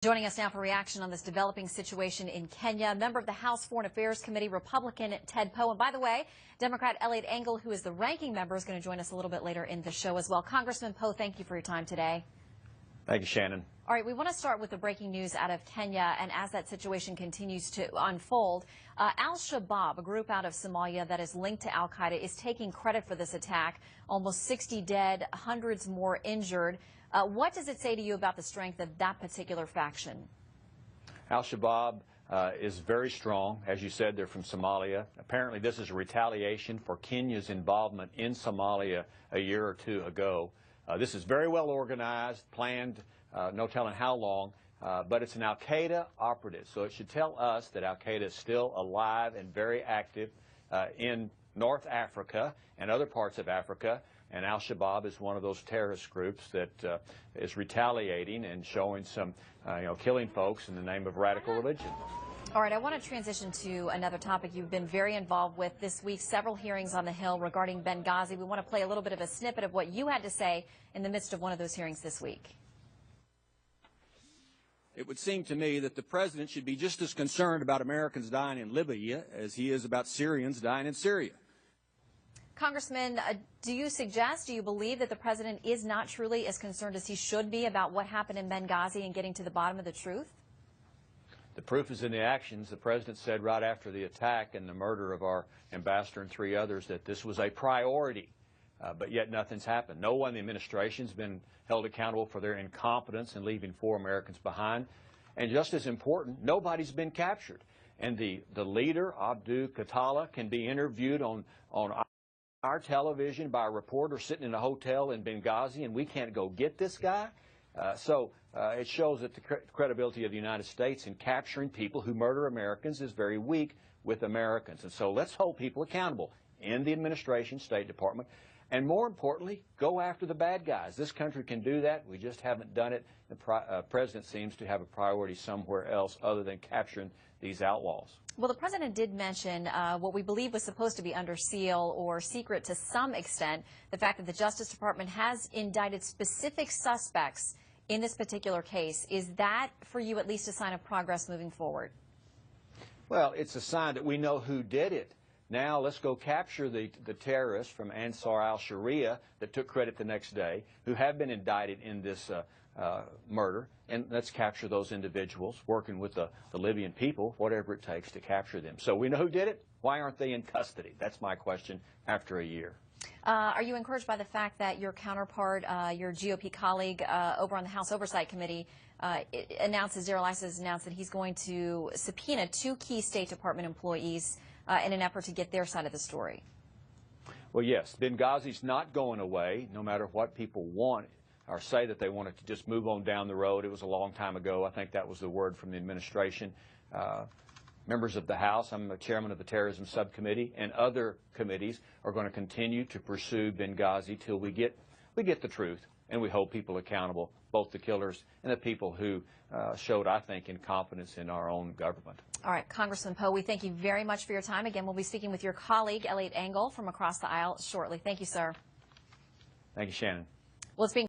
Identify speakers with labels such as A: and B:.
A: Joining us now for reaction on this developing situation in Kenya, member of the House Foreign Affairs Committee, Republican Ted Poe. And by the way, Democrat Elliot Engel, who is the ranking member, is going to join us a little bit later in the show as well. Congressman Poe, thank you for your time today.
B: Thank you, Shannon.
A: All right, we want to start with the breaking news out of Kenya, and as that situation continues to unfold, Al-Shabaab, a group out of Somalia that is linked to Al-Qaeda, is taking credit for this attack. Almost 60 dead, hundreds more injured. What does it say to you about the strength of that particular faction?
B: Al-Shabaab is very strong. As you said, they're from Somalia. Apparently, this is a retaliation for Kenya's involvement in Somalia a year or two ago. This is very well organized, planned, no telling how long, but it's an Al-Qaeda operative. So it should tell us that Al-Qaeda is still alive and very active in North Africa and other parts of Africa. And Al-Shabaab is one of those terrorist groups that is retaliating and showing some, killing folks in the name of radical religion.
A: All right, I want to transition to another topic you've been very involved with this week, several hearings on the Hill regarding Benghazi. We want to play a little bit of a snippet of what you had to say in the midst of one of those hearings this week.
C: It would seem to me that the president should be just as concerned about Americans dying in Libya as he is about Syrians dying in Syria.
A: Congressman, do you believe that the president is not truly as concerned as he should be about what happened in Benghazi and getting to the bottom of the truth?
B: The proof is in the actions. The president said right after the attack and the murder of our ambassador and 3 others that this was a priority, but yet nothing's happened. No one in the administration's been held accountable for their incompetence in leaving 4 Americans behind. And just as important, nobody's been captured. And the leader, Abdul Katala, can be interviewed on our television by a reporter sitting in a hotel in Benghazi, and we can't go get this guy. So it shows that the credibility of the United States in capturing people who murder Americans is very weak with Americans. And so let's hold people accountable in the administration, State Department, and more importantly, go after the bad guys. This country can do that. We just haven't done it. The president seems to have a priority somewhere else other than capturing these outlaws.
A: Well, the president did mention what we believe was supposed to be under seal or secret to some extent, the fact that the Justice Department has indicted specific suspects in this particular case. Is that, for you, at least a sign of progress moving forward?
B: Well, it's a sign that we know who did it. Now let's go capture the terrorists from Ansar al-Sharia that took credit the next day, who have been indicted in this murder, and let's capture those individuals, working with the Libyan people, whatever it takes to capture them. So we know who did it. Why aren't they in custody? That's my question after a year.
A: Are you encouraged by the fact that your counterpart, your GOP colleague over on the House Oversight Committee, Darrell Issa has announced that he's going to subpoena 2 key State Department employees in an effort to get their side of the story?
B: Well, yes, Benghazi's not going away, no matter what people want or say that they wanted to just move on down the road. It was a long time ago. I think that was the word from the administration. Members of the House, I'm the chairman of the Terrorism Subcommittee, and other committees are going to continue to pursue Benghazi till we get the truth, and we hold people accountable, both the killers and the people who showed, I think, incompetence in our own government.
A: All right, Congressman Poe, we thank you very much for your time. Again, we'll be speaking with your colleague, Elliot Engel, from across the aisle shortly. Thank you, sir.
B: Thank you, Shannon.
A: Well, it's being